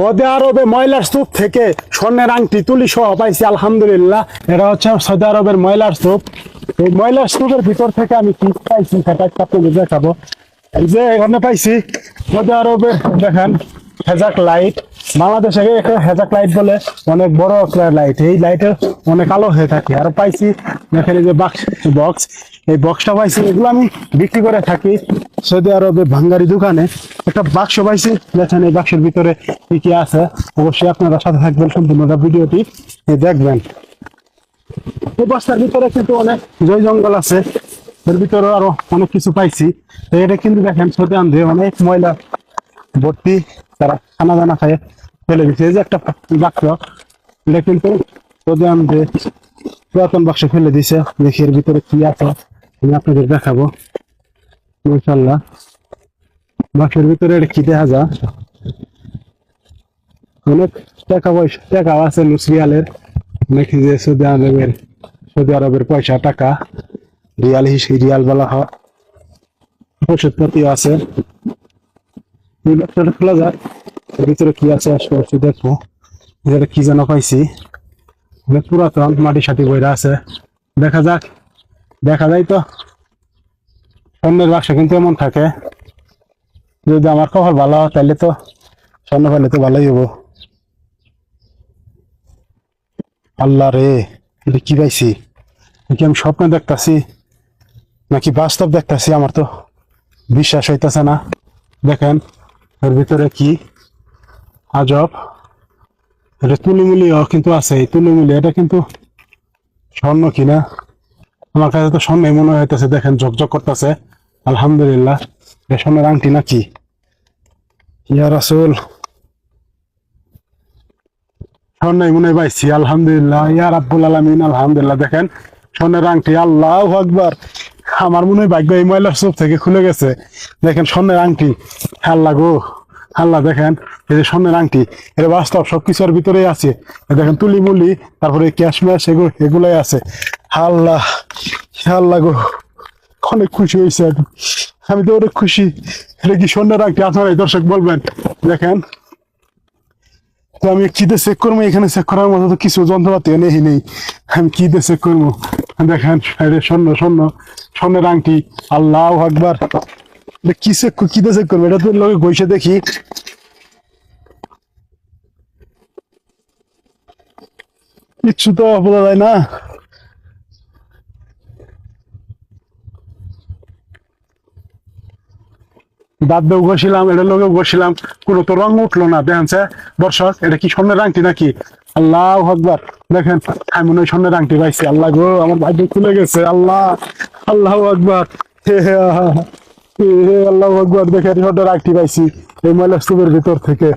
Saudi আরবে ময়লার স্তূপ থেকে স্বর্ণের আংটি তুলি সহ পাইছি আলহামদুলিল্লাহ। এটা হচ্ছে সৌদি আরবের ময়লার স্তূপ। এই ময়লার স্তূপের ভিতর থেকে আমি কি পাইছি সেটা আপনাদের দেখাবো। এই যে এখানে পাইছি সৌদি আরবের দেখেন হেজাক লাইট। বাংলাদেশে হেজাক লাইট বলে অনেক বড় লাইট, এই লাইটের অনেক আলো হয়ে থাকে। আর পাইছি দেখেন এই যে বক্স, এই বক্সটা পাইছি, এগুলো আমি বিক্রি করে থাকি সৌদি আরবের ভাঙ্গারি দোকানে। একটা বাক্স পাইছি, দেখেন এই বাক্সের ভিতরে কি কি আছে। অবশ্যই আপনারা সাথে থাকবেন, সম্পূর্ণ ভিডিওটি দেখবেন। এই বক্সটার ভিতরে কিন্তু অনেক জয় জঙ্গল আছে, এর ভিতরে আরো অনেক কিছু পাইছি। তো এটা কিন্তু দেখেন সৌদি আরবে অনেক ময়লা ভর্তি, তারা খানা দানা খায় ফেলে দিচ্ছে। এই যে একটা বাক্স, এটা কিন্তু সৌদি আরবে পুরাতন বাক্সে ফেলে দিছে। দেখি এর ভিতরে কি আছে আমি আপনাদের দেখাবো ইনশাল্লাহ। বাক্সের ভিতরে এটা কি দেখা যায়, অনেক টাকা পয়সা টাকা আছে রিয়ালের, দেখি যে সৌদি আরবের পয়সা টাকা রিয়াল বলা হয়। ওষুধপাতিও আছে, খোলা যায়। এর ভিতরে কি আছে আসলে দেখবো। এটা কি যেন পাইছি, অনেক পুরাতন, মাটি সাটি বইরা আছে। দেখা যাক, দেখা যায় তো। স্বর্ণের বাক্স কিন্তু এমন থাকে, যদি আমার খবর ভালো হয় তাহলে তো স্বর্ণ পাইলে তো ভালোই হবো। আল্লাহ রে, এটা কি পাইছি? কি আমি স্বপ্ন দেখতাছি নাকি বাস্তব দেখতাছি? আমার তো বিশ্বাস হইতেছে না। দেখেন এর ভিতরে কি আজব, এটা তুলিমুলিও কিন্তু আছে। এই তুলিমুলি এটা কিন্তু স্বর্ণ কিনা, আমার কাছে তো স্বর্ণই মনে হইতেছে। দেখেন ঝকঝক করতেছে, আলহামদুলিল্লাহ। এটা স্বর্ণের আংটি নাকি? ইয়া রাসূল, স্বর্ণই মনে পাইছি, আলহামদুলিল্লাহ। ইয়া রাব্বুল আলামিন, আলহামদুলিল্লাহ। দেখেন স্বর্ণের আংটি, আল্লাহু আকবার। আমার মনে হয় ভাগ্য এই ময়লার স্তূপ থেকে খুলে গেছে। দেখেন স্বর্ণের আংটি, আল্লাহ গো আল্লাহ। দেখেন এই যে স্বর্ণের আংটি, এটা বাস্তব, সবকিছুর ভিতরেই আছে। দেখেন তুলিমুলি, তারপরে ক্যাশ ম্যাশ এগুলাই আছে। আল্লাহ আল্লাহ গো, অনেক খুশি হয়েছে আমি তো, অনেক খুশি। এটা কি স্বর্ণের আংটি? আপনারা দর্শক বলবেন। দেখেন তো আমি কি দিয়ে চেক করবো? এখানে চেক করার মতো তো কিছু যন্ত্রপাতি নেই, আমি কি দিয়ে চেক করবো? দেখেন স্বর্ণ স্বর্ণ স্বর্ণের আংটি, আল্লাহু আকবার। কি চেক, কি দিয়ে চেক করবো? এটা তো লোকে গইসে দেখি, কিচ্ছু তো বোঝা যায় না। দাঁত দিয়ে ঘষিলাম, এটা লোকে ঘষিলাম, কোনো তো রং উঠলো না। দেখেন দর্শক, এটা কি স্বর্ণের আংটি নাকি? আল্লাহু আকবার। দেখেন আমি মনে হয় স্বর্ণের আংটি পাইছি। আল্লাহ গো, আমার ভাগ্য খুলে গেছে। আল্লাহ, আল্লাহু আকবার। হে আল্লাহু আকবার। দেখেন স্বর্ণের আংটি পাইছি এই ময়লা স্তূপের ভিতর থেকে।